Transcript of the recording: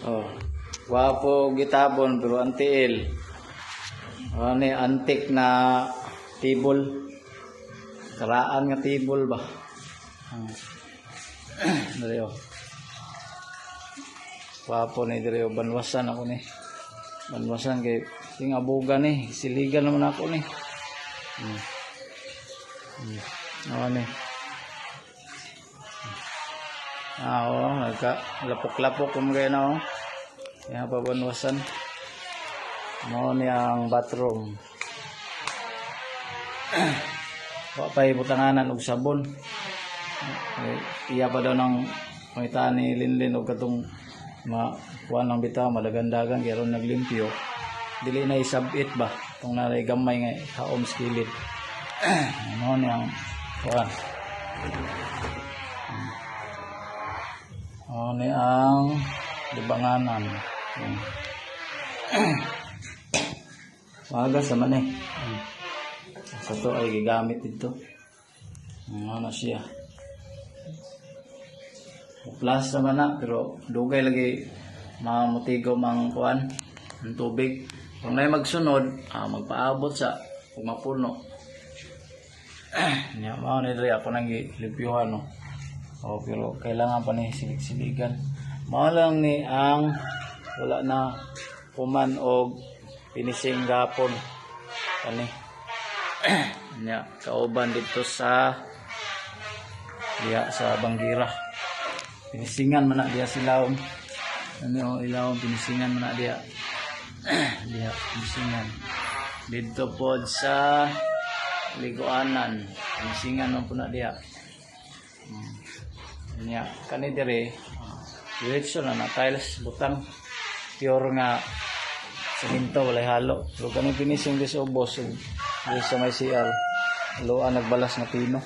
Oh. Wapo gitabon pero antiil. Ano antik na tibol. Karaan nga tibol ba? Dali oh. Wapo ni diri banwasan ako ni. Banwasan kay tingabugan ni, siligan naman ako ni. Ano ni? Lapok-lapok kung gaya na oh. Yan pa banwasan. Ano ni ang bathroom. Wa pa ibutanganan og sabon. Iya pa daw ng pangitaan ni Linlin og katong kuan lang bitaw malagandagan kaya ron naglimpyo. Dili na isabit ba tong naray gamay nga haom skilid. Ano ni ang kuan. Ano ni ang libanganan. Wagas naman eh. Sa to ay gigamit dito. Ano siya. Plus naman na pero dugay lagi mamutigo mang kuan ang tubig. Kung may magsunod, magpaabot sa kung mapuno. Nya mao ni diri ako nang gilimpyuhan no. Oh, pero kailangan pa ni silig-siligan. Mao lang ni ang wala na kuman og finishing gapon. Kani. Nya kauban dito sa diya sa Banggira. Pinisingan man na diya silawom. Ano ilawom pinisingan man na diya. Diya pinisingan. Dito po sa Liguanan. Pinisingan man po na diya. Nya kani dire diretso na tiles butang pure nga semento walay halo. So kani finishing dis ubos sa may CR. Luan nagbalas na pino.